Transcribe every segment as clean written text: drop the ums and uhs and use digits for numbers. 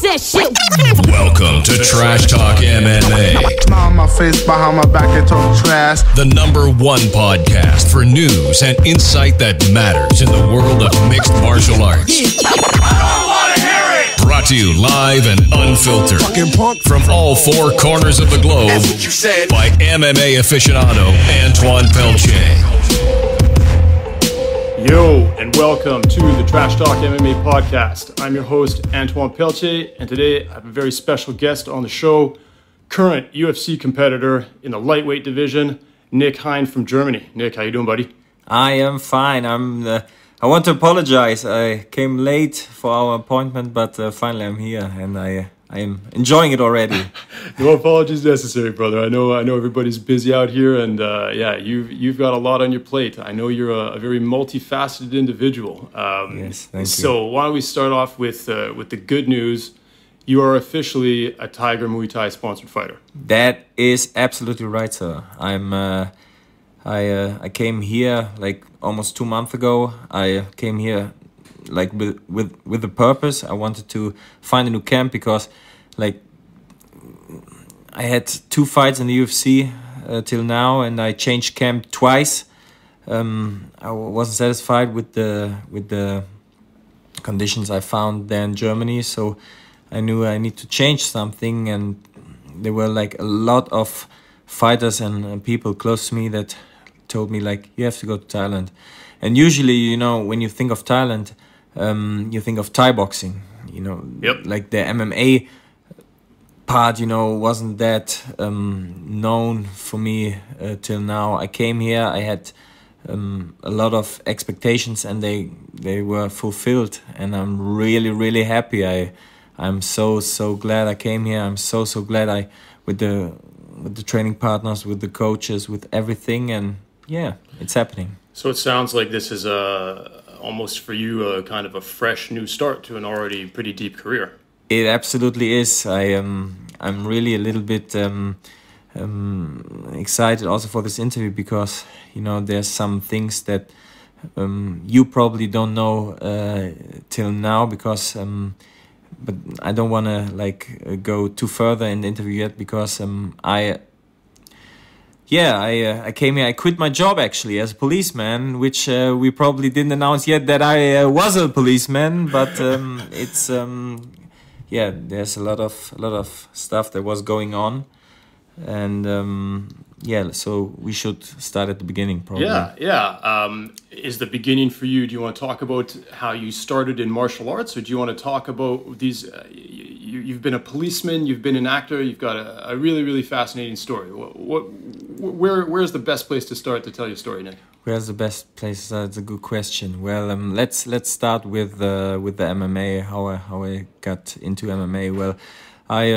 reassessed shit. Welcome to Trash Talk MMA. Smile on my face, behind my back, and talk trash. The #1 podcast for news and insight that matters in the world of mixed martial arts. I don't want to hear it! Brought to you live and unfiltered from all four corners of the globe That's what you said. by MMA aficionado Antoine Peltier. Yo, and welcome to the Trash Talk MMA podcast. I'm your host, Antoine Peltier, and today I have a very special guest on the show, current UFC competitor in the lightweight division, Nick Hein from Germany. Nick, how you doing, buddy? I am fine. I want to apologize. I came late for our appointment, but finally I'm here, and I am enjoying it already. No apologies necessary, brother. I know everybody's busy out here, and you've got a lot on your plate. I know you're a very multifaceted individual. Yes, thank you. So why don't we start off with the good news? You are officially a Tiger Muay Thai sponsored fighter. That is absolutely right, sir. I came here like almost 2 months ago. I came here like with a purpose. I wanted to find a new camp because like I had 2 fights in the UFC till now, and I changed camp twice. I wasn't satisfied with the conditions I found there in Germany, so I knew I need to change something, and there were like a lot of fighters and people close to me that told me like, you have to go to Thailand. And usually, you know, when you think of Thailand, you think of Thai boxing, you know. Yep. Like the MMA part, you know, wasn't that known for me till now. I came here, I had a lot of expectations, and they were fulfilled, and I'm really happy. I'm so glad I came here. I'm so glad with the training partners, with the coaches, with everything, and yeah, it's happening. So it sounds like this is almost for you a kind of a fresh new start to an already pretty deep career. It absolutely is. I'm really a little bit excited also for this interview because, you know, there's some things that you probably don't know till now because but I don't want to like go too further in the interview yet because I came here. I quit my job actually as a policeman, which we probably didn't announce yet that I was a policeman. But it's there's a lot of stuff that was going on, and so we should start at the beginning probably. Is the beginning for you? Do you want to talk about how you started in martial arts, or do you want to talk about these? You've been a policeman, you've been an actor, you've got a really fascinating story. Where's the best place to start to tell your story, Nick? Where's the best place? That's a good question. Well, let's start with the MMA. How I got into MMA. Well, I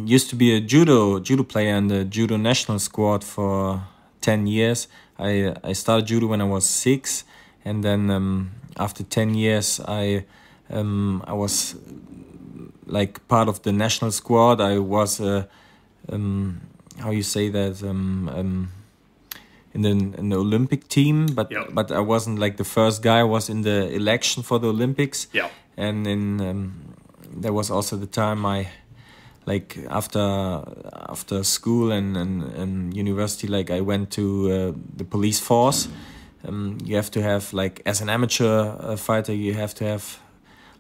used to be a judo player in the judo national squad for 10 years. I started judo when I was 6, and then after 10 years I was like part of the national squad. I was how you say that in the Olympic team, but I wasn't like the first guy. I was in the election for the Olympics. Yeah. And then there was also the time I like after school and university, like I went to the police force. You have to have like as an amateur fighter, you have to have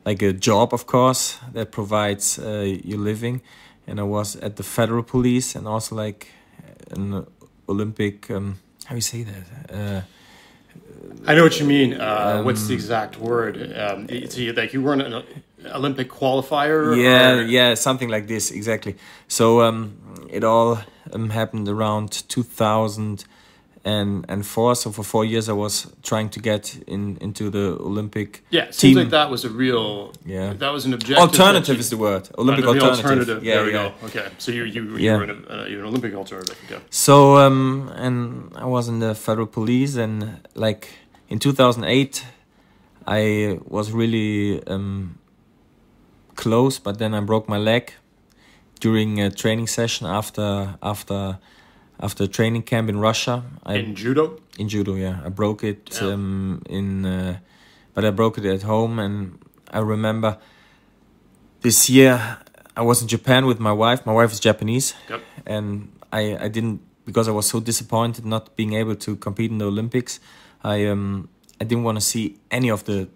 like a job, of course, that provides your living. And I was at the federal police and also like an Olympic. How you say that? I know what you mean. What's the exact word? It's like you weren't an Olympic qualifier. Yeah, something like this exactly. So it all happened around 2004. So for 4 years I was trying to get into the Olympic Yeah, it team. seems like that was a real. Yeah. That was an objective. Alternative is the word. Olympic alternative. Yeah, there we yeah. go. Okay, so you were you're an Olympic alternative. Okay. So and I was in the federal police, and like in 2008 I was really close, but then I broke my leg during a training session after a training camp in Russia. In judo? In judo, yeah. I broke it but I broke it at home, and I remember this year I was in Japan with my wife. My wife is Japanese. Yep. And I didn't, because I was so disappointed not being able to compete in the Olympics, I didn't want to see any of the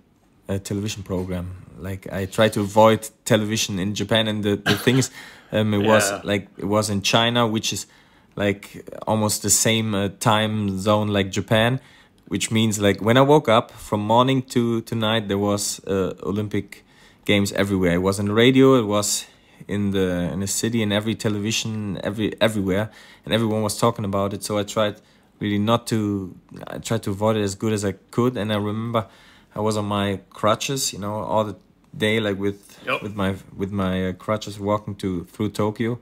television program. Like, I tried to avoid television in Japan, and the thing is, it was in China, which is like almost the same time zone like Japan, which means like when I woke up from morning to night, there was Olympic Games everywhere. It was on the radio, it was in the city, and every television, everywhere, and everyone was talking about it. So I tried really I tried to avoid it as good as I could. And I remember I was on my crutches, you know, all the day, like with my crutches, walking through Tokyo.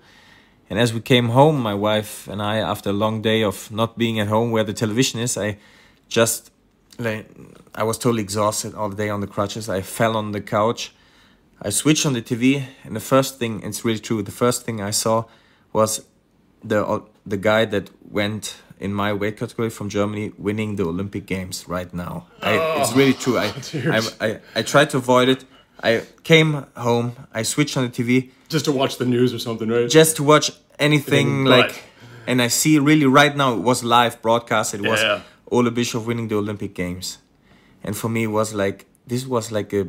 And as we came home, my wife and I, after a long day of not being at home where the television is, I was totally exhausted all the day on the crutches. I fell on the couch. I switched on the TV, and the first thing, it's really true, the first thing I saw was the guy that went in my weight category from Germany winning the Olympic Games right now. It's really true. I tried to avoid it. I came home, I switched on the TV. Just to watch the news or something, right? Just to watch anything and I see really right now, it was live broadcast. It was Ole Bischof winning the Olympic Games. And for me, it was like, this was like a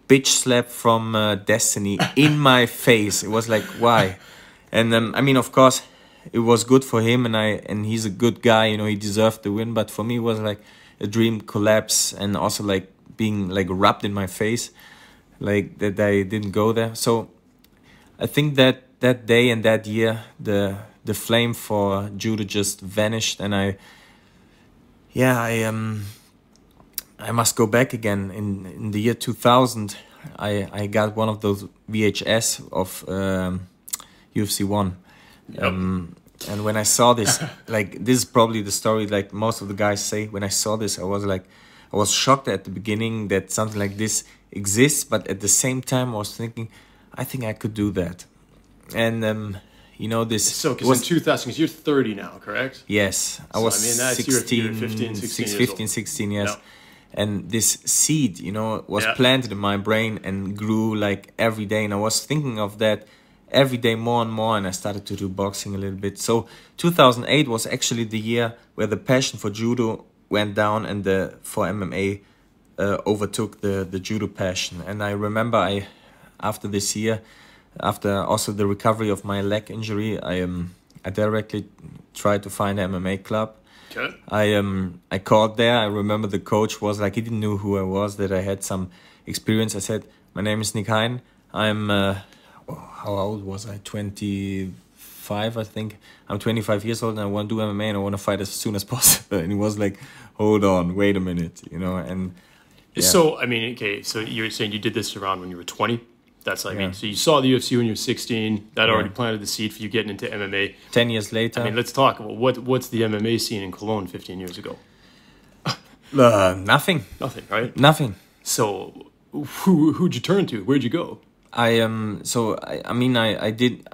bitch slap from destiny in my face. It was like, why? And I mean, of course, it was good for him, and he's a good guy, you know, he deserved the win. But for me, it was like a dream collapse, and also like being like rubbed in my face, like that I didn't go there. So I think that day and that year, the flame for judo just vanished, and I must go back again. In the year 2000, I got one of those VHS of UFC 1. Yep. And when I saw this, like, this is probably the story like most of the guys say. When I saw this, I was shocked at the beginning that something like this exists, but at the same time I was thinking, I think I could do that. And you know, this... So, because in 2000, because you're 30 now, correct? Yes. I was 16, 15, 16, yes. Yep. And this seed, you know, was planted in my brain and grew like every day. And I was thinking of that every day more and more. And I started to do boxing a little bit. So 2008 was actually the year where the passion for judo went down and for MMA overtook the judo passion. And I remember after this year, after also the recovery of my leg injury, I directly tried to find an MMA club. Okay. I called there. I remember the coach was like, he didn't know who I was, that I had some experience. I said, my name is Hein. I'm, how old was I? 25, I think. I'm 25 years old and I want to do MMA and I want to fight as soon as possible. And he was like, hold on, wait a minute, you know. And yeah. So, I mean, okay, so you're saying you did this around when you were 20? That's what I mean. So you saw the UFC when you were 16. That already planted the seed for you getting into MMA. 10 years later. I mean, let's talk about what's the MMA scene in Cologne 15 years ago? Nothing. Nothing, right? Nothing. So who'd you turn to? Where'd you go? I did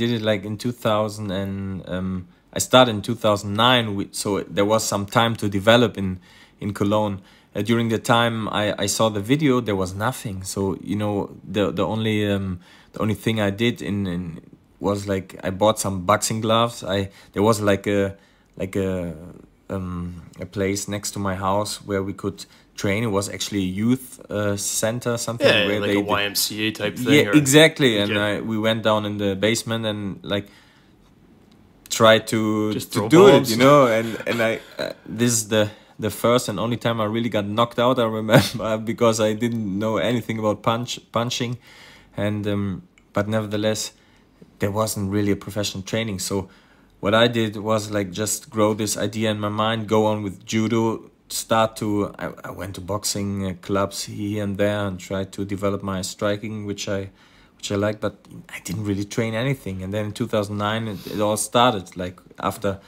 it like in 2000 and I started in 2009. So there was some time to develop in Cologne. During the time I saw the video, there was nothing. So, you know, the only thing I did was like I bought some boxing gloves. There was like a place next to my house where we could train. It was actually a youth center, something where like they a YMCA type thing. Yeah, exactly. And we went down in the basement and like tried to do it, you know. And I this is the first and only time I really got knocked out, I remember, because I didn't know anything about punching, and but nevertheless, there wasn't really a professional training. So what I did was like just grow this idea in my mind, go on with judo, I went to boxing clubs here and there and tried to develop my striking, which I liked, but I didn't really train anything. And then in 2009, it all started. Like after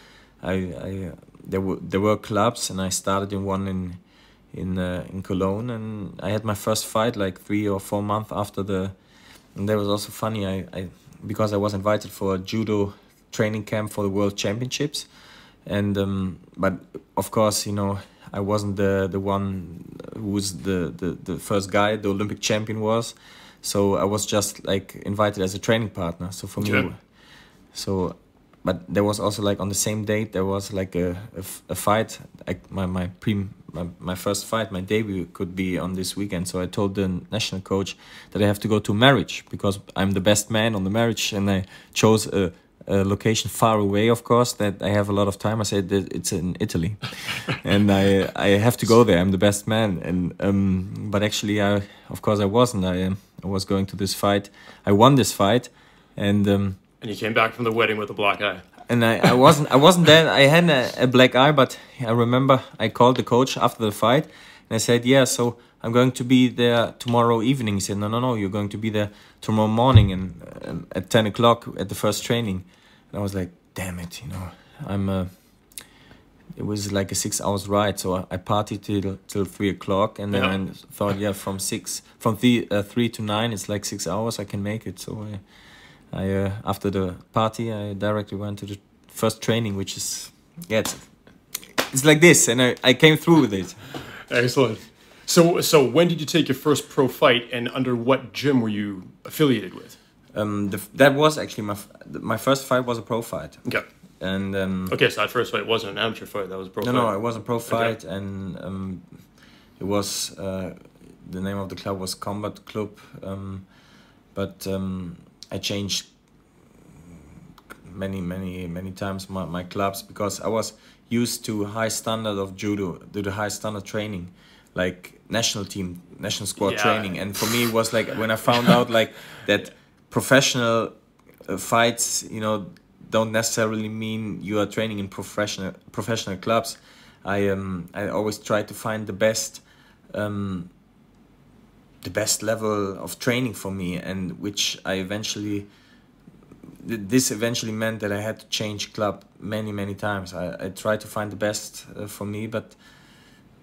there were clubs, and I started in one in Cologne, and I had my first fight like 3 or 4 months after and that was also funny. Because I was invited for a judo training camp for the World Championships, and but of course, you know, I wasn't the one who was the first guy. The Olympic champion was, So I was just like invited as a training partner. So for me, but there was also like on the same date there was like a fight. My first fight, my debut could be on this weekend. So I told the national coach that I have to go to marriage because I'm the best man on the marriage, and I chose a location far away, of course, that I have a lot of time. I said that it's in Italy, and I have to go there. I'm the best man, and but actually, of course I wasn't. I was going to this fight. I won this fight, and you came back from the wedding with a black eye. And I wasn't there. I had a black eye, but I remember I called the coach after the fight, and I said, "Yeah, so I'm going to be there tomorrow evening." He said, "No, you're going to be there tomorrow morning and at 10 o'clock at the first training." And I was like, "Damn it, It was like a 6 hours ride, so I partied till 3 o'clock, and then I thought, from 3 to 9, it's like 6 hours. I can make it. So I after the party, I directly went to the first training, which is it's like this, and I came through with it. Excellent. So when did you take your first pro fight, and under what gym were you affiliated with? That was actually my first fight was a pro fight. Okay. And okay, so that first fight wasn't an amateur fight. That was a pro fight. No, it was a pro fight, and it was the name of the club was Combat Club, but I changed many times my clubs because I was used to high standard of judo, to the high standard training, like national squad training, and for me it was like when I found out like that professional fights, don't necessarily mean you are training in professional clubs. I always try to find the best level of training for me, and which this eventually meant that I had to change club many times. I tried to find the best for me, but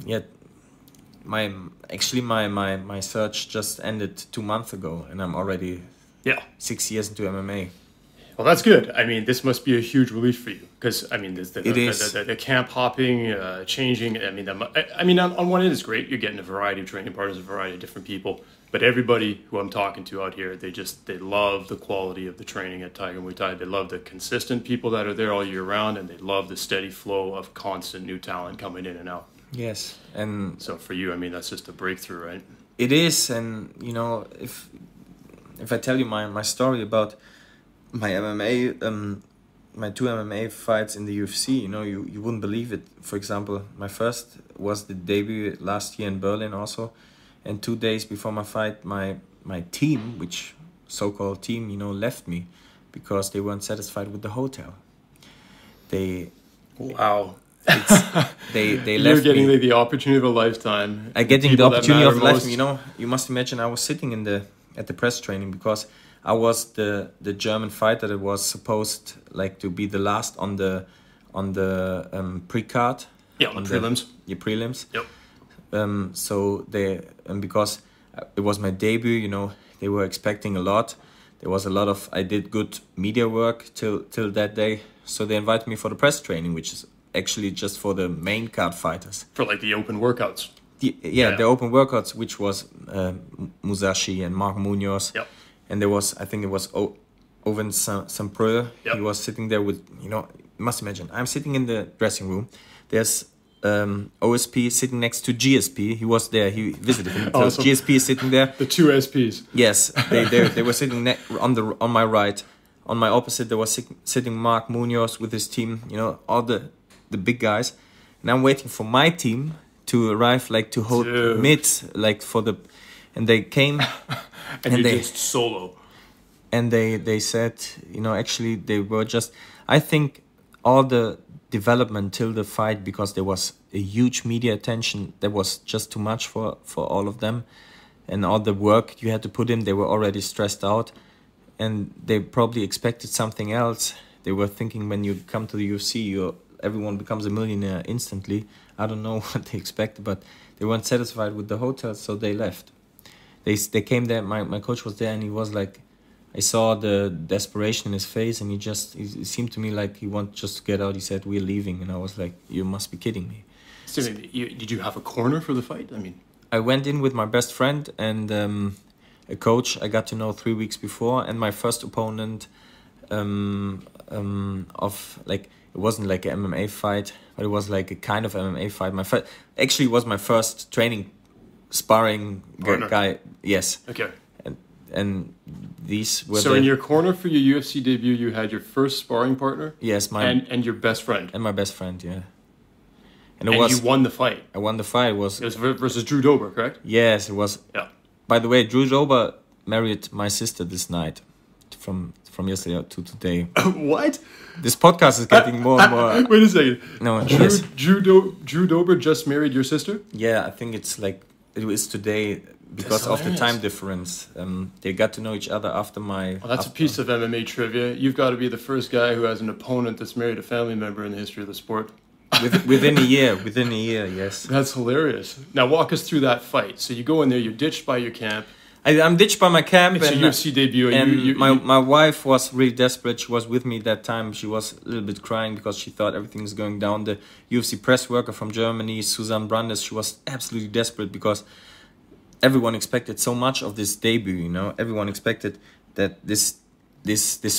yet my search just ended 2 months ago, and I'm already 6 years into MMA. Well, that's good. I mean, this must be a huge relief for you because I mean, the camp hopping, changing. I mean, on one end, it's great. You're getting a variety of training partners, a variety of different people. But everybody who I'm talking to out here, they love the quality of the training at Tiger Muay Thai. They love the consistent people that are there all year round, and they love the steady flow of constant new talent coming in and out. Yes, and so for you, I mean, that's just a breakthrough, right? It is, and if I tell you my story about my MMA, my 2 MMA fights in the UFC, you wouldn't believe it. For example, my first was the debut last year in Berlin also, and 2 days before my fight, my team, which so-called team, left me because they weren't satisfied with the hotel. Wow. They You're left getting me. the opportunity of a lifetime. Getting the opportunity of a lifetime. You must imagine I was sitting at the press training because I was the German fighter that was supposed like to be the last on the pre-card. Yeah, on the prelims. Prelims. Yep. So because it was my debut, they were expecting a lot. There was a lot of I did good media work till that day. So they invited me for the press training, which is actually just for the main card fighters. For like the open workouts. The open workouts, which was Musashi and Mark Munoz. Yep. And there was, I think it was Owen Sampreux. Yep. He was sitting there with, you must imagine, I'm sitting in the dressing room. There's OSP sitting next to GSP. He was there, he visited him. So Awesome. GSP is sitting there. The 2 SPs. Yes, they were sitting on my right. On my opposite, there was sitting Mark Munoz with his team, all the big guys. And I'm waiting for my team to arrive, like to hold mid, like for the, and they came. and you're just solo. And they said, actually they were just, I think all the development till the fight, because there was a huge media attention, that was just too much for all of them. And all the work you had to put in, they were already stressed out. And they probably expected something else. They were thinking when you come to the UFC, everyone becomes a millionaire instantly. I don't know what they expected, but they weren't satisfied with the hotel, so they left. They came there, my coach was there, and he was like, I saw the desperation in his face, and it seemed to me like he wanted just to get out. He said, we're leaving, and I was like, you must be kidding me. So, did you have a corner for the fight? I mean, I went in with my best friend, and a coach I got to know 3 weeks before, and my first opponent of like, it wasn't like an MMA fight, but it was like a kind of MMA fight. Actually was my first training sparring guy. Yes. Okay. And these were so in your corner for your UFC debut, you had your first sparring partner. Yes, and your best friend. And my best friend, yeah. And you won the fight. I won the fight. It was versus Judoka, correct? Yes, it was. Yeah. By the way, Judoka married my sister this night, from yesterday to today. What? This podcast is getting more and more. Wait a second. No, yes. Judoka just married your sister? Yeah, I think it's like it was today because of the time difference. They got to know each other after my. Well, that's a piece of MMA trivia. You've got to be the first guy who has an opponent that's married a family member in the history of the sport. Within a year, yes. That's hilarious. Now walk us through that fight. So you go in there, you're ditched by your camp. I'm ditched by my camp. It's a UFC debut. And my wife was really desperate. She was with me that time. She was a little bit crying because she thought everything was going down. The UFC press worker from Germany, Susanne Brandes, she was absolutely desperate because everyone expected so much of this debut, you know. Everyone expected that this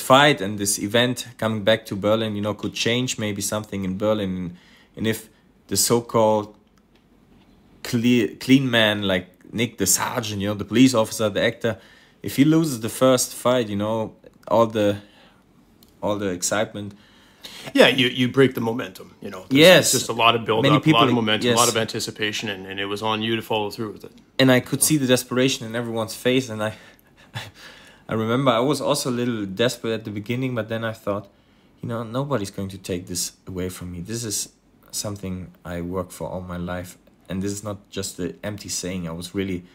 fight and this event coming back to Berlin, you know, could change maybe something in Berlin. And if the so-called clean man like Nick, the sergeant, you know, the police officer, the actor, if he loses the first fight, you know, all the excitement. Yeah, you break the momentum, you know. Yes. It's just a lot of build-up, a lot of momentum, a lot of anticipation, and it was on you to follow through with it. And I could see the desperation in everyone's face, and I remember I was also a little desperate at the beginning, but then I thought, you know, nobody's going to take this away from me. This is something I worked for all my life. And this is not just an empty saying. I was really,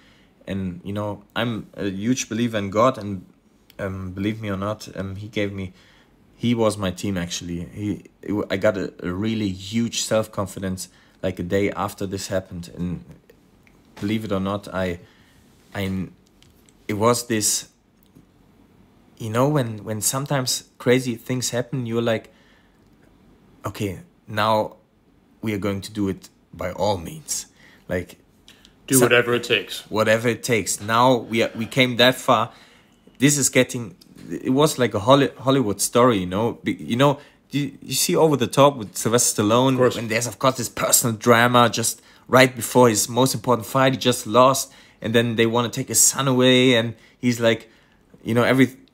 and you know, I'm a huge believer in God, and believe me or not, he was my team actually. I got a really huge self-confidence like a day after this happened, and believe it or not, it was this, you know, when sometimes crazy things happen, you're like, okay, now we are going to do it by all means, like do whatever it takes. Whatever it takes. Now we came that far. This is getting. It was like a Hollywood story, you know. You see Over the Top with Sylvester Stallone, and there's of course this personal drama just right before his most important fight. He just lost, and then they want to take his son away, and he's like, you know,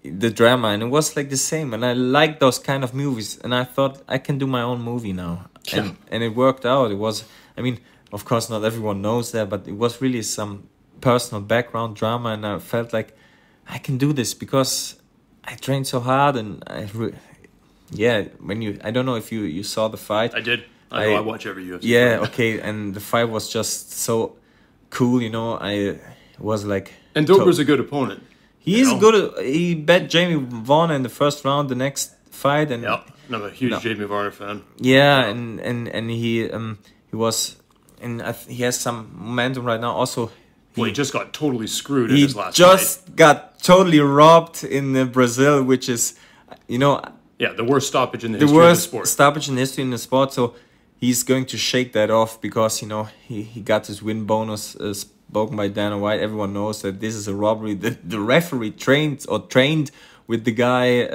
the drama, and it was like the same. And I like those kind of movies, and I thought I can do my own movie now, and it worked out. It was. I mean, of course, not everyone knows that, but it was really some personal background drama, and I felt like I can do this because I trained so hard, and I don't know if you saw the fight. I did. I watch every UFC. Yeah, fight. Okay, and the fight was just so cool, you know. I was like, and Dober's a good opponent. He is good. He bet Jamie Varner in the first round. The next fight, and I'm a huge Jamie Varner fan. Yeah, and he was, and he has some momentum right now. Also, he just got totally screwed in his last fight. He just got totally robbed in Brazil, which is, you know, the worst stoppage in the history of the sport. The worst stoppage in history in the sport. So he's going to shake that off because, you know, he got his win bonus spoken by Dana White. Everyone knows that this is a robbery. The referee trained with the guy,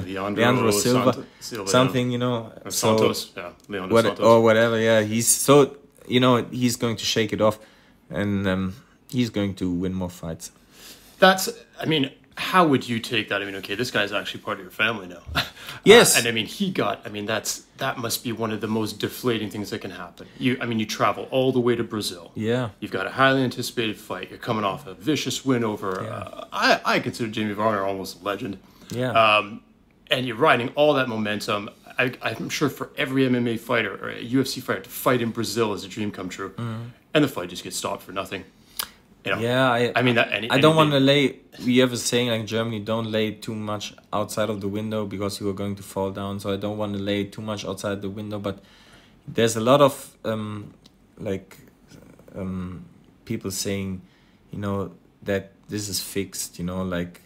Leandro Silva, something, you know. Santos, Leandro Santos. Or whatever, He's so, you know, he's going to shake it off, and he's going to win more fights. How would you take that? I mean, okay, this guy's actually part of your family now. Yes. And I mean, that must be one of the most deflating things that can happen. You travel all the way to Brazil. Yeah. You've got a highly anticipated fight. You're coming off a vicious win over, I consider Jamie Varner almost a legend. Yeah. And you're riding all that momentum. I'm sure for every MMA fighter or a UFC fighter, to fight in Brazil is a dream come true. Mm-hmm. And the fight just gets stopped for nothing. You know, I don't want to lay. We have a saying like in Germany: don't lay too much outside of the window because you are going to fall down. So I don't want to lay too much outside the window. But there's a lot of people saying, you know, that this is fixed. You know, like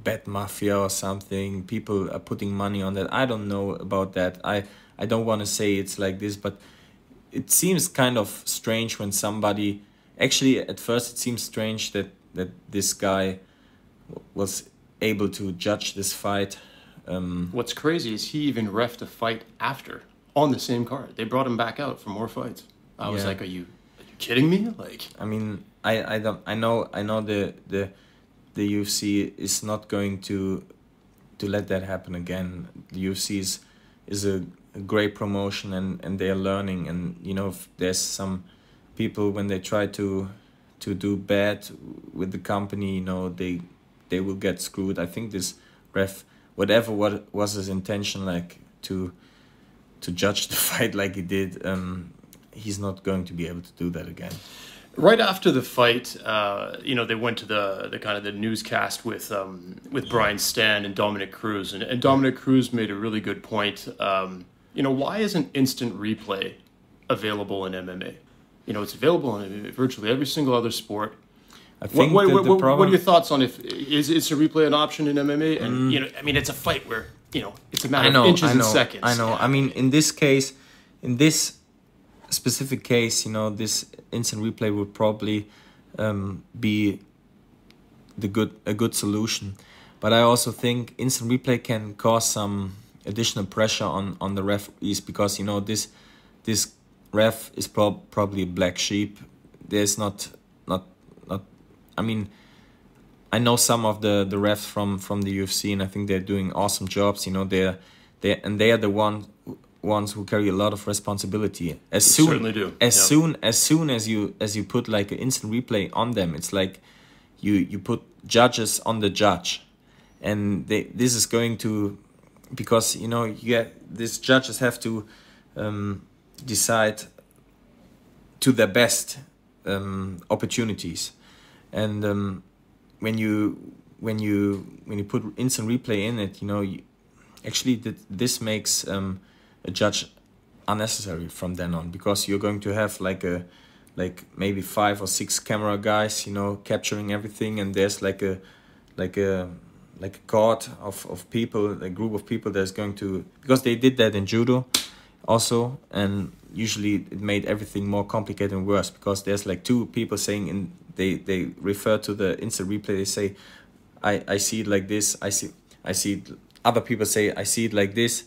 Bet Mafia or something. People are putting money on that. I don't know about that. I don't want to say it's like this, but it seems kind of strange when somebody. Actually, at first it seems strange that that this guy was able to judge this fight. What's crazy is he even reffed a fight after on the same card. They brought him back out for more fights. I was like, are you kidding me? Like, I mean, I know the UFC is not going to let that happen again. The UFC is a great promotion, and they are learning. And you know, if there's some people, when they try to do bad with the company, you know, they will get screwed. I think this ref, whatever what was his intention, like to judge the fight like he did, he's not going to be able to do that again. Right after the fight, you know, they went to the kind of the newscast with Brian Stan and Dominic Cruz, and Dominic Cruz made a really good point. You know, why isn't instant replay available in MMA? You know, it's available in virtually every single other sport. I think what problem, are your thoughts on if is a replay an option in MMA? And you know, I mean, it's a fight where, you know, it's a matter of inches and seconds. I know. Yeah. I mean, in this case, in this specific case, you know, this instant replay would probably be a good solution. But I also think instant replay can cause some additional pressure on the referees, because you know this ref is probably a black sheep. There's not. I mean, I know some of the refs from the UFC, and I think they're doing awesome jobs. You know, they are the ones who carry a lot of responsibility. Certainly do. As soon as you put like an instant replay on them, it's like you put judges on the judge, and this is going to, because you know these judges have to decide to their best opportunities, and when you put instant replay in it, you know, this makes a judge unnecessary from then on, because you're going to have like maybe 5 or 6 camera guys, you know, capturing everything, and there's like a court of people, a group of people that's going to, because they did that in judo also, and usually it made everything more complicated and worse, because there's like 2 people saying they refer to the instant replay, they say I see it like this, I see it, other people say I see it like this.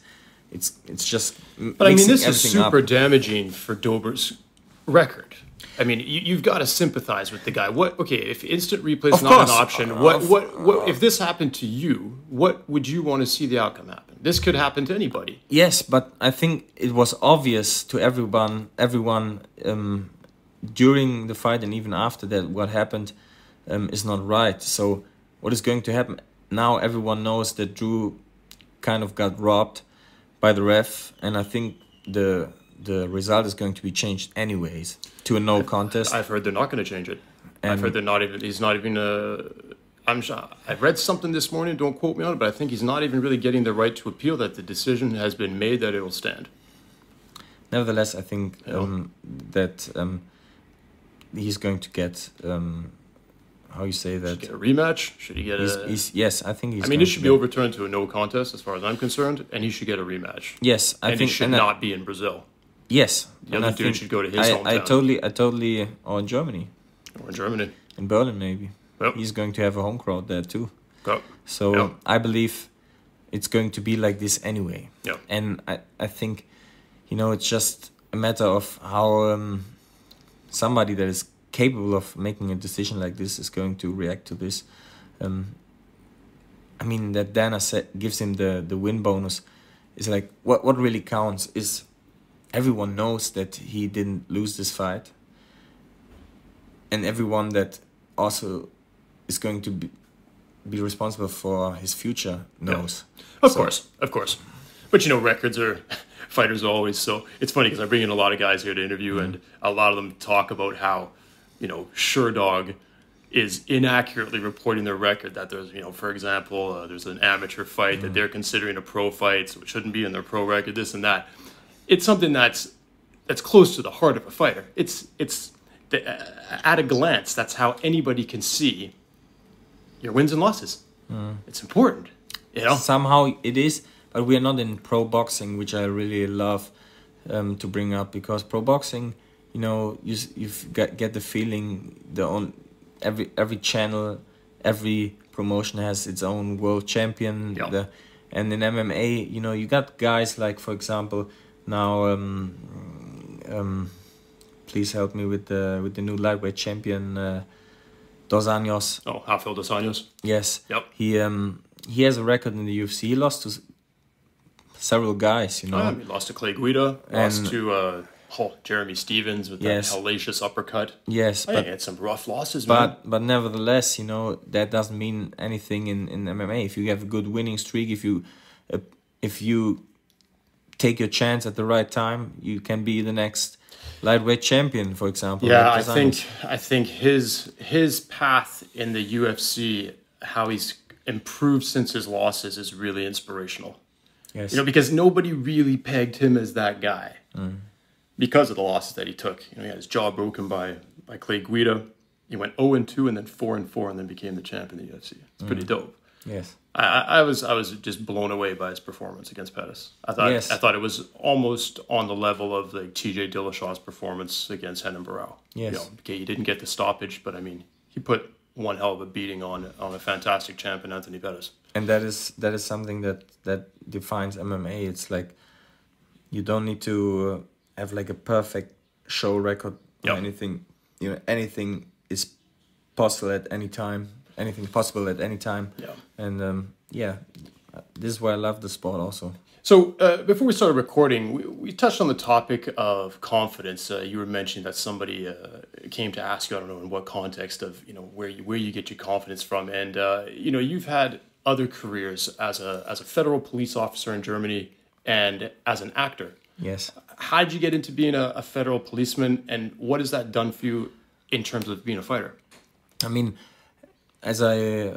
It's just, but I mean, this is super damaging for Dober's record. I mean, you've got to sympathize with the guy. If instant replay is not an option, what if this happened to you? What would you want to see the outcome happen? This could happen to anybody. Yes, but I think it was obvious to everyone during the fight and even after that what happened is not right. So what is going to happen now? Everyone knows that Drew kind of got robbed by the ref, and I think the result is going to be changed anyways to a no contest. I've heard they're not going to change it. I've heard they're not even. He's not even. I've read something this morning. Don't quote me on it, but I think he's not even really getting the right to appeal. That the decision has been made that it will stand. Nevertheless, I think that he's going to get. How you say that? Should he get a rematch? Should he get yes, I think he's. I mean, it should be overturned to a no contest, as far as I'm concerned, and he should get a rematch. Yes, I think he should not be in Brazil. Yes, the other dude should go to his hometown. I totally, or in Germany. Or in Germany. In Berlin, maybe. Yep. He's going to have a home crowd there too. Yep. So yep. I believe it's going to be like this anyway. Yep. And I think, you know, it's just a matter of how somebody that is capable of making a decision like this is going to react to this. I mean, that Dana gives him the win bonus is like, what really counts is everyone knows that he didn't lose this fight, and everyone that also is going to be responsible for his future knows. Yeah. Of course. But you know, records are fighters always. So it's funny because I bring in a lot of guys here to interview, and a lot of them talk about how, you know, SureDog is inaccurately reporting their record, that there's, you know, for example, there's an amateur fight that they're considering a pro fight, so it shouldn't be in their pro record, this and that. It's something that's close to the heart of a fighter. It's at a glance, that's how anybody can see your wins and losses. It's important, you know. Somehow it is, but we are not in pro boxing, which I really love to bring up, because pro boxing, you know, you've get the feeling every channel, every promotion has its own world champion. Yeah. And in MMA, you know, you got guys like, for example, now please help me with the new lightweight champion, Dos Anjos. Oh, Rafael Dos Anjos. Yes. Yep. He has a record in the UFC. He lost to several guys, you know. He lost to Clay Guida, lost to Jeremy Stevens with that hellacious uppercut. Yes, He had some rough losses, man. But nevertheless, you know, that doesn't mean anything in MMA. If you have a good winning streak, if you take your chance at the right time, you can be the next lightweight champion, for example. Yeah, like I think his path in the UFC, how he's improved since his losses, is really inspirational. Yes. You know, because nobody really pegged him as that guy because of the losses that he took. You know, he had his jaw broken by Clay Guida. He went 0-2 and then 4-4 and then became the champ in the UFC. It's pretty dope. Yes. I was just blown away by his performance against Pettis. I thought it was almost on the level of like TJ Dillashaw's performance against Renan Barão. Yes. You know, okay, he didn't get the stoppage, but I mean, he put one hell of a beating on a fantastic champion, Anthony Pettis. And that is something that defines MMA. It's like you don't need to have like a perfect show record or anything. You know, anything is possible at any time. Anything possible at any time. Yeah. And this is why I love the sport also. So before we started recording, we touched on the topic of confidence. You were mentioning that somebody came to ask you, I don't know in what context, of where you get your confidence from, and you've had other careers as a federal police officer in Germany and as an actor. Yes. How did you get into being a federal policeman, and what has that done for you in terms of being a fighter? I mean, as I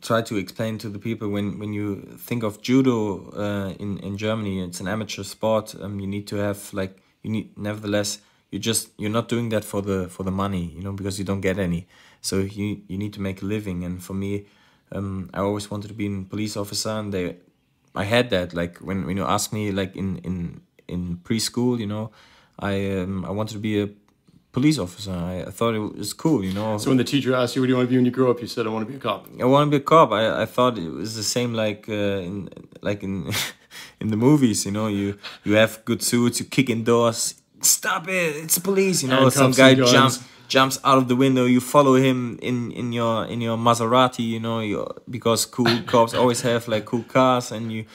try to explain to the people, when you think of judo in Germany, it's an amateur sport. You need to have nevertheless, you're not doing that for the money, because you don't get any. So you need to make a living. And for me, I always wanted to be a police officer, and I had that. Like when you ask me, like in preschool, I wanted to be a police officer. I thought it was cool, So when the teacher asked you, what do you want to be when you grow up, you said, I want to be a cop. I want to be a cop. I thought it was the same like in in the movies, you have good suits, you kick in doors, stop it, it's police, some guy jumps out of the window, you follow him in your Maserati, because cool cops always have like cool cars, and you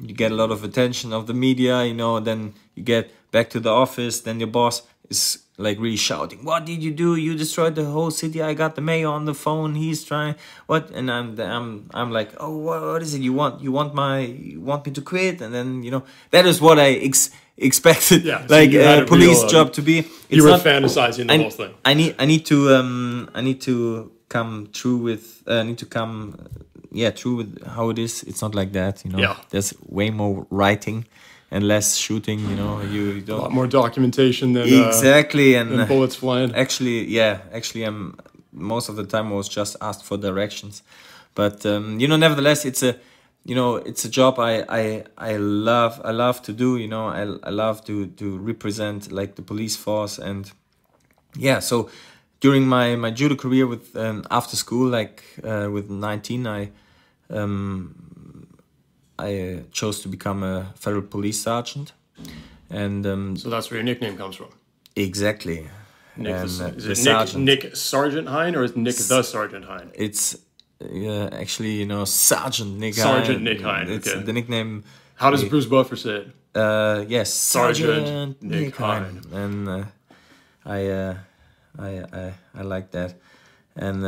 get a lot of attention of the media, then you get back to the office, then your boss is like really shouting, what did you do? You destroyed the whole city. I got the mayor on the phone. He's trying what? And I'm like, oh, what is it? You want me to quit? And then that is what I expected. Yeah, like a police job to be. You were fantasizing the whole thing. I need to come true with true with how it is. It's not like that. Yeah. There's way more writing and less shooting, you don't... A lot more documentation than... Exactly, and than bullets flying. Actually, I'm most of the time I was just asked for directions. But, nevertheless, it's a job I love to do, I love to represent, like, the police force. And, so during my judo career with after school, like, with 19, I chose to become a federal police sergeant, and so that's where your nickname comes from. Exactly. Nick, Nick Sergeant Hein, or is Nick the Sergeant Hein? It's actually Sergeant Nick Hein. Sergeant Nick Hein. It's okay. The nickname. How does Bruce Buffer say it? Yes, Sergeant Nick Hein. And I like that, and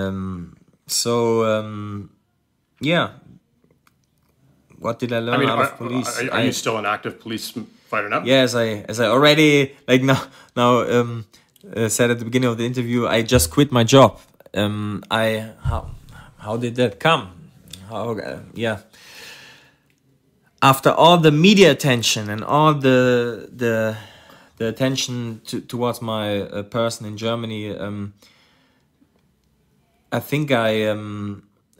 What did I learn out of police? Are you still an active police fighter now? Yeah, as I already now said at the beginning of the interview, I just quit my job. How did that come? After all the media attention and all the attention towards my person in Germany, I think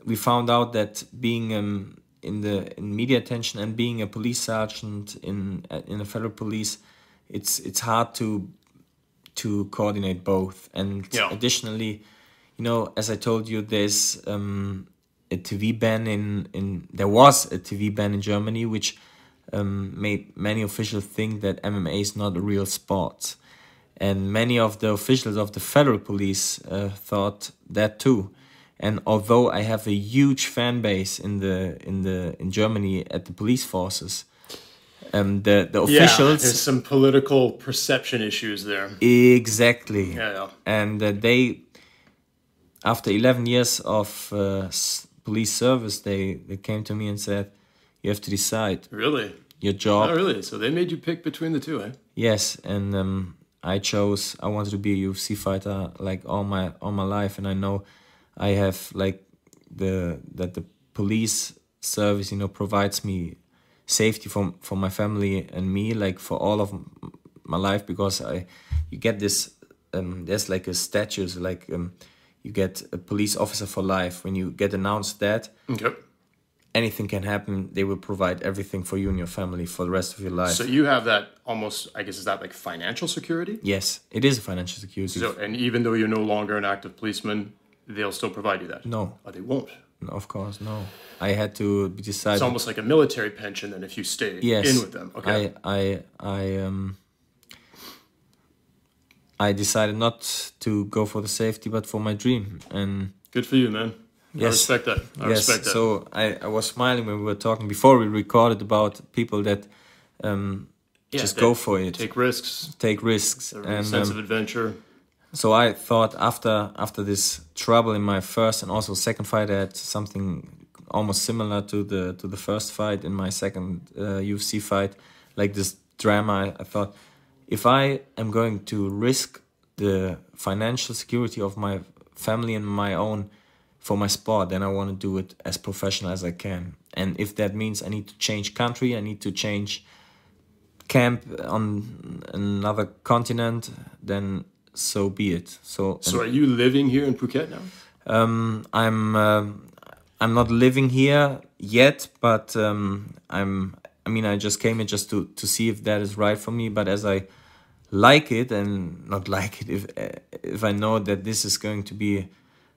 we found out that being in media attention and being a police sergeant in the federal police, it's hard to to coordinate both. And additionally, you know, as I told you, there's a TV ban there was a TV ban in Germany, which made many officials think that MMA is not a real sport. And many of the officials of the federal police thought that too. And although I have a huge fan base in Germany at the police forces, the officials, there's some political perception issues there. Exactly. Yeah. And they, after 11 years of police service, they came to me and said, "You have to decide." Really? Your job. Oh, really? So they made you pick between the two, eh? Yes, and I wanted to be a UFC fighter like all my life, and I know I have like that the police service, you know, provides me safety for my family and me, like for all of my life, because you get this there's like a status, like you get a police officer for life. When you get announced that, okay, anything can happen, they will provide everything for you and your family for the rest of your life. So you have that almost, I guess, is that like financial security? Yes, it is a financial security. So, and even though you're no longer an active policeman, they'll still provide you that? No. Oh, they won't? No, of course, no. I had to decide. It's almost like a military pension then if you stay in with them. Okay. I decided not to go for the safety, but for my dream. And good for you, man. Yes. I respect that. I respect that. So I was smiling when we were talking before we recorded about people that just go for it. Take risks. And sense of adventure. So I thought after this trouble in my first and also second fight, I had something almost similar to the first fight in my second UFC fight, like this drama. I thought, if I am going to risk the financial security of my family and my own for my sport, then I want to do it as professional as I can. And if that means I need to change country, I need to change camp on another continent, then so be it. So are you living here in Phuket now? I'm not living here yet, but I just came here just to see if that is right for me. But as I like it and not like it, if I know that this is going to be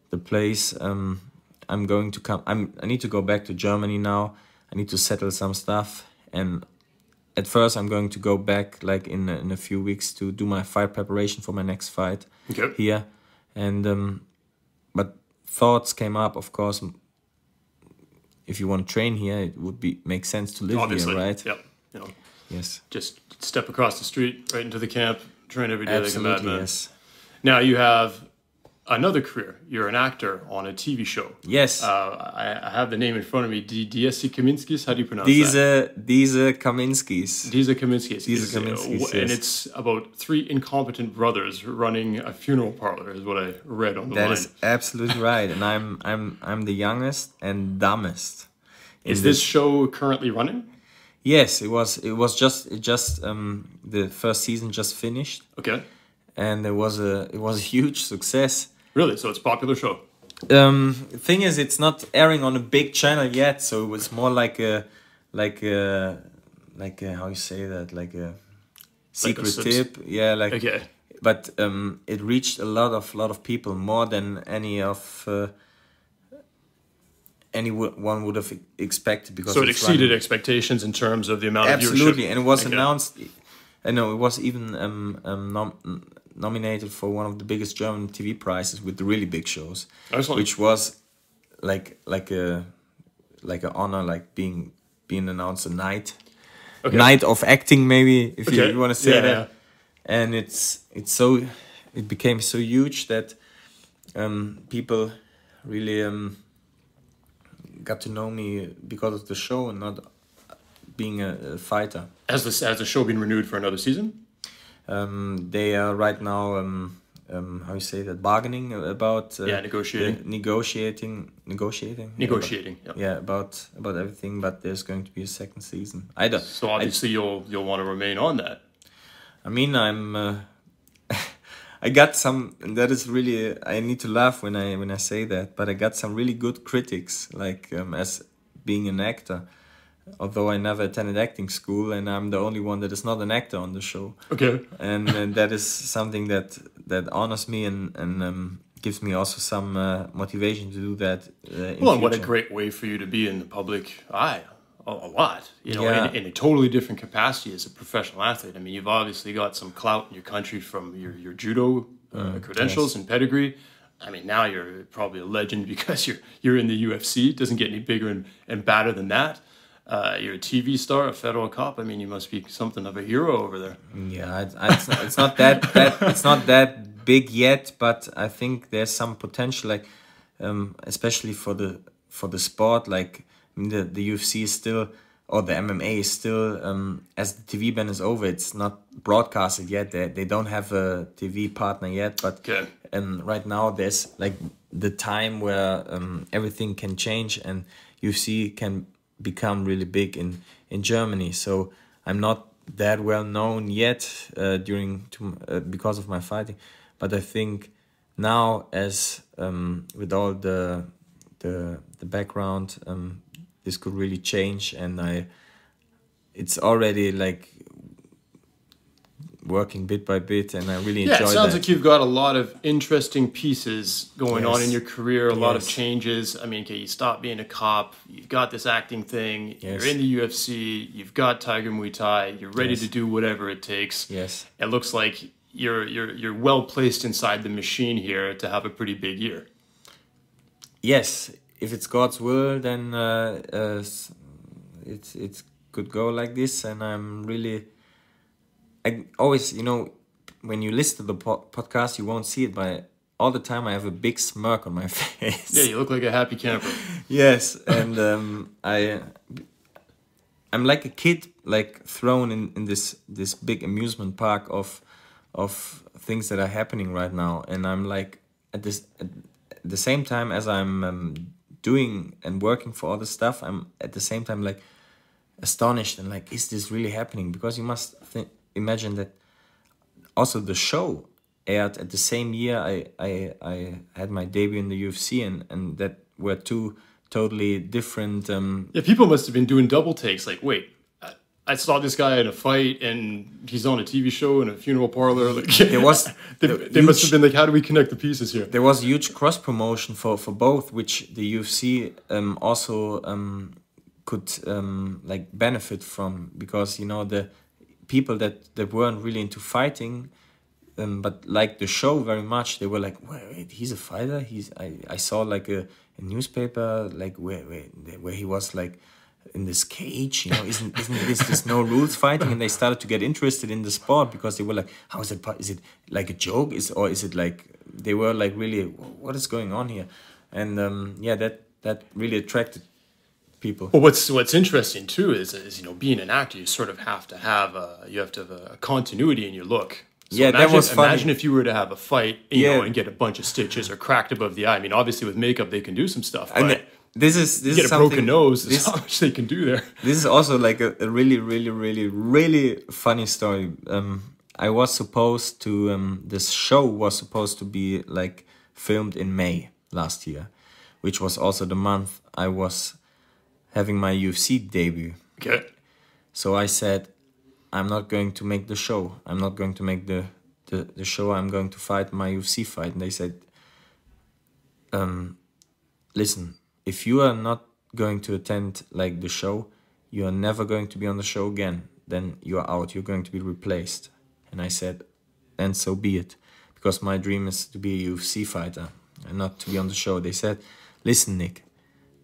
the place, I'm going to come. I need to go back to Germany now. I need to settle some stuff, and at first I'm going to go back like in a few weeks to do my fight preparation for my next fight here. And but thoughts came up, of course. If you want to train here, it would make sense to live here, right? Yep. You know, yes. Just step across the street, right into the camp, train every day like a madman. Yes. Now you have another career. You're an actor on a TV show. Yes. I have the name in front of me. Diese Kaminskis. How do you pronounce that? Diese Kaminskis. Diese Kaminskis. Diese Kaminskis. Yes. And it's about 3 incompetent brothers running a funeral parlor, is what I read on the line. That is absolutely right. And I'm the youngest and dumbest. Is this show currently running? Yes, it was just the first season just finished. Okay. And it was a huge success. Really? So it's a popular show? The thing is, it's not airing on a big channel yet, so it was more like a how you say that, like a secret tip. Yeah, like. Okay. But it reached a lot of people, more than anyone would have expected, because so it exceeded expectations in terms of the amount of viewership. Absolutely, and it was announced. I know it was even nominated for one of the biggest German TV prizes with the really big shows, which was like a honor, like being announced a night of acting, maybe, if you want to say that. Yeah. And it became so huge that people really got to know me because of the show and not being a fighter. Has the show been renewed for another season? They are right now, how you say that, bargaining about... negotiating. Negotiating. Yeah, about everything, but there's going to be a second season. So obviously you'll want to remain on that. I mean, I got some, and that is really, I need to laugh when I say that, but I got some really good critics, like as being an actor. although I never attended acting school, and I'm the only one that is not an actor on the show. Okay. And that is something that honors me and gives me also some motivation to do that. Well, and what a great way for you to be in the public eye a lot, you know, in a totally different capacity as a professional athlete. I mean, you've obviously got some clout in your country from your judo credentials and pedigree. I mean, now you're probably a legend because you're in the UFC. It doesn't get any bigger and badder than that. You're a TV star, a federal cop. I mean, you must be something of a hero over there. Yeah, it's not it's not that big yet, but I think there's some potential, like especially for the sport. Like the UFC is still, or the MMA is still, as the TV ban is over, it's not broadcasted yet. They don't have a TV partner yet, but okay. Right now there's like the time where everything can change and UFC can become really big in Germany. So I'm not that well known yet because of my fighting, but I think now, as with all the background, this could really change, and it's already like working bit by bit, and I really enjoy that. Yeah, it sounds like you've got a lot of interesting pieces going on in your career, a lot of changes. I mean, okay, you stop being a cop, you've got this acting thing, you're in the UFC, you've got Tiger Muay Thai, you're ready to do whatever it takes. Yes. It looks like you're well placed inside the machine here to have a pretty big year. Yes, if it's God's will, then it could go like this, and I'm really. I always, you know, when you listen to the podcast, you won't see it, but all the time I have a big smirk on my face. Yeah, you look like a happy camper. Yes, and I'm like a kid, like thrown in this big amusement park of things that are happening right now, and I'm like at the same time as I'm doing and working for all this stuff, I'm at the same time like astonished and like, is this really happening? Because you must imagine that also the show aired at the same year I had my debut in the UFC, and that were two totally different. Yeah, people must have been doing double takes. Like, wait, I saw this guy in a fight, and he's on a TV show in a funeral parlor. Like, there was they must have been like, how do we connect the pieces here? There was huge cross promotion for both, which the UFC also could like benefit from, because you know the people that weren't really into fighting, but liked the show very much. They were like, wait, he's a fighter. I saw like a newspaper like where he was like in this cage, you know, isn't this no rules fighting? And they started to get interested in the sport because they were like, how is it? Is it like a joke? Or is it like, they were like, really, what is going on here? And that really attracted people. Well, what's interesting too is you know, being an actor, you sort of have to have a continuity in your look. So that was funny. Imagine if you were to have a fight, you know, and get a bunch of stitches or cracked above the eye. I mean, obviously with makeup they can do some stuff, but this is get a broken nose. There's not much they can do there. This is also like a really, really, really, really funny story. I was supposed to this show was supposed to be like filmed in May last year, which was also the month I was having my UFC debut. Okay. So I said, I'm not going to make the show. I'm not going to make the show. I'm going to fight my UFC fight. And they said, listen, if you are not going to attend like the show, you are never going to be on the show again. Then you are out. You're going to be replaced. And I said, and so be it. Because my dream is to be a UFC fighter and not to be on the show. They said, listen, Nick,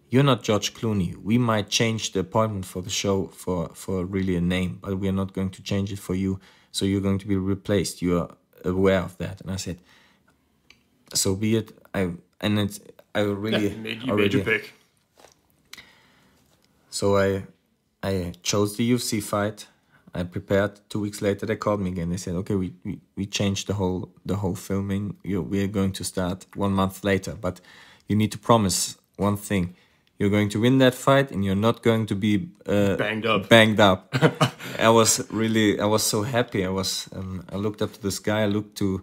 you're not George Clooney. We might change the appointment for the show for really a name, but we are not going to change it for you. So you're going to be replaced. You are aware of that. And I said, so be it. You made your pick. So I chose the UFC fight. I prepared. 2 weeks later, they called me again. They said, okay, we changed the whole filming. We are going to start 1 month later, but you need to promise one thing. You're going to win that fight, and you're not going to be banged up. I was so happy. I looked up to the sky. I looked to,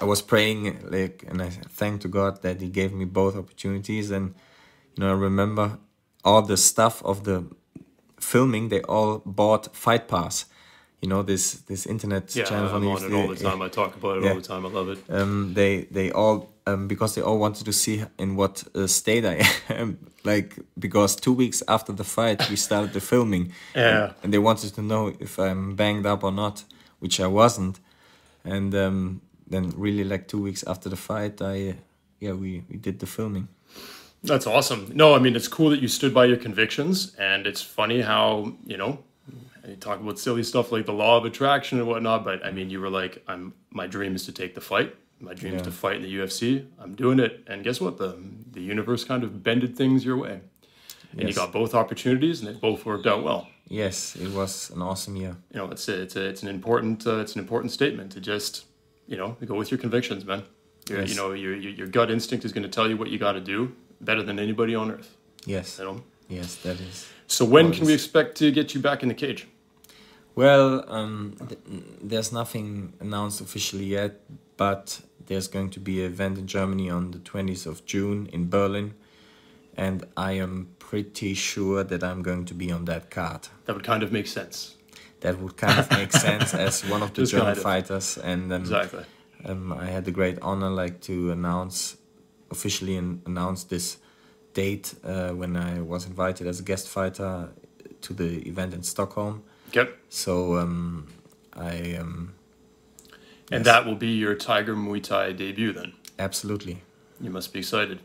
I was praying, like, and I thanked to God that He gave me both opportunities. And you know, I remember all the stuff of the filming. They all bought Fight Pass. You know, this internet channel. I'm on it all the time. I talk about it all the time. I love it. They all because they all wanted to see in what state I am. Like, because 2 weeks after the fight, we started the filming. Yeah. And they wanted to know if I'm banged up or not, which I wasn't. And then really, like 2 weeks after the fight, we did the filming. That's awesome. No, I mean, it's cool that you stood by your convictions, and it's funny how, you know, you talk about silly stuff like the law of attraction and whatnot, but I mean, you were like, my dream is to take the fight. My dream is to fight in the UFC. I'm doing it. And guess what? The universe kind of bended things your way. And you got both opportunities, and they both worked out well. Yes, it was an awesome year. You know, it's an important statement to just, you know, go with your convictions, man. You know, your gut instinct is going to tell you what you got to do better than anybody on earth. Yes. You know? Yes, that is. So when can we expect to get you back in the cage? Well, there's nothing announced officially yet, but there's going to be an event in Germany on the 20th of June in Berlin, and I am pretty sure that I'm going to be on that card. That would kind of make sense. That would kind of make sense as one of the German fighters, and exactly. I had the great honor to officially announce this date when I was invited as a guest fighter to the event in Stockholm. Yep. So and that will be your Tiger Muay Thai debut then? Absolutely. You must be excited.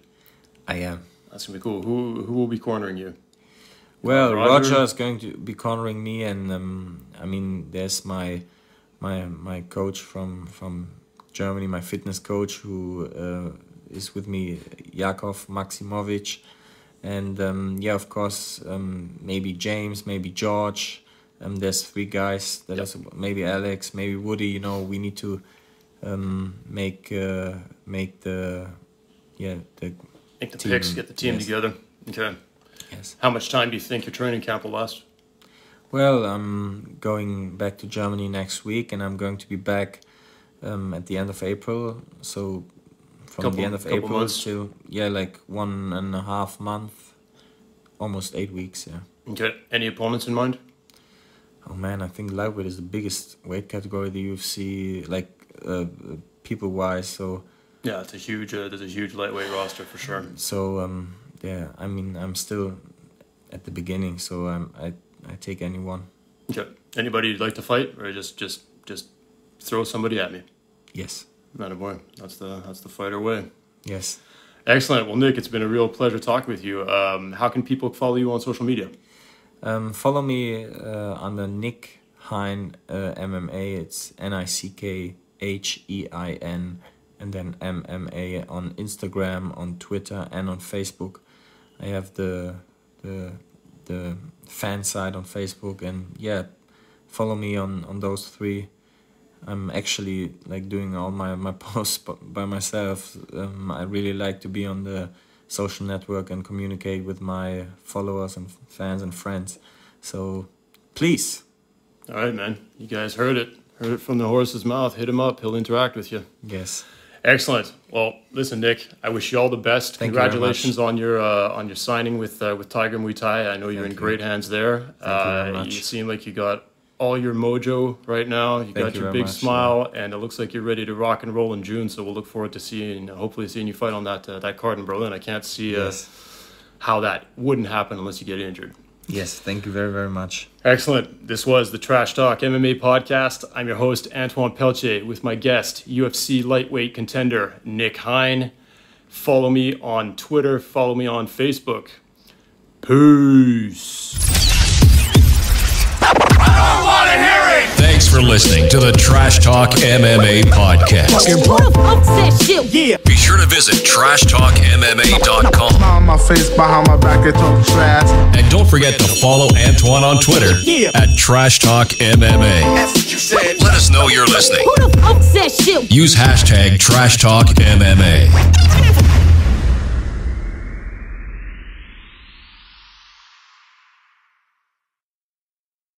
I am. That's going to be cool. Who will be cornering you? Well, Roger is going to be cornering me, and I mean, there's my coach from Germany, my fitness coach who is with me, Jakov Maximovic, and of course, maybe James, maybe George. There's 3 guys. Maybe Alex, maybe Woody. You know, we need to make the team, picks, get the team together. Okay. Yes. How much time do you think your training camp will last? Well, I'm going back to Germany next week, and I'm going to be back at the end of April. So from the end of April months. till like 1.5 months, almost 8 weeks. Yeah. Okay. Any opponents in mind? Oh man, I think lightweight is the biggest weight category of the UFC, like people wise. So yeah, it's a huge. There's a huge lightweight roster for sure. So I mean, I'm still at the beginning, so I take anyone. Okay. Anybody you'd like to fight, or just throw somebody at me? Yes. Not a boy. That's the fighter way. Yes. Excellent. Well, Nick, it's been a real pleasure talking with you. How can people follow you on social media? Follow me under Nick Hein MMA. It's NICKHEIN and then MMA on Instagram, on Twitter, and on Facebook. I have the fan site on Facebook, and follow me on those 3. I'm actually like doing all my posts by myself. I really like to be on the social network and communicate with my followers and fans and friends. So please. All right, man. You guys heard it. Heard it from the horse's mouth. Hit him up. He'll interact with you. Yes. Excellent. Well, listen, Nick, I wish you all the best. Thank Congratulations on your signing with Tiger Muay Thai. I know you're in great hands there. Thank you very much. You seem like you got all your mojo right now. You got your big smile, and it looks like you're ready to rock and roll in June. So we'll look forward to hopefully seeing you fight on that card in Berlin. I can't see how that wouldn't happen unless you get injured. Yes, thank you very, very much. Excellent. This was the Trash Talk MMA podcast. I'm your host, Antoine Pelche, with my guest, UFC lightweight contender Nick Hein. Follow me on Twitter. Follow me on Facebook. Peace. Thanks for listening to the Trash Talk MMA podcast. Be sure to visit trashtalkmma.com. On my face, behind my back, and talk trash. And don't forget to follow Antoine on Twitter at Trash Talk MMA. Let us know you're listening. Use hashtag Trash Talk MMA.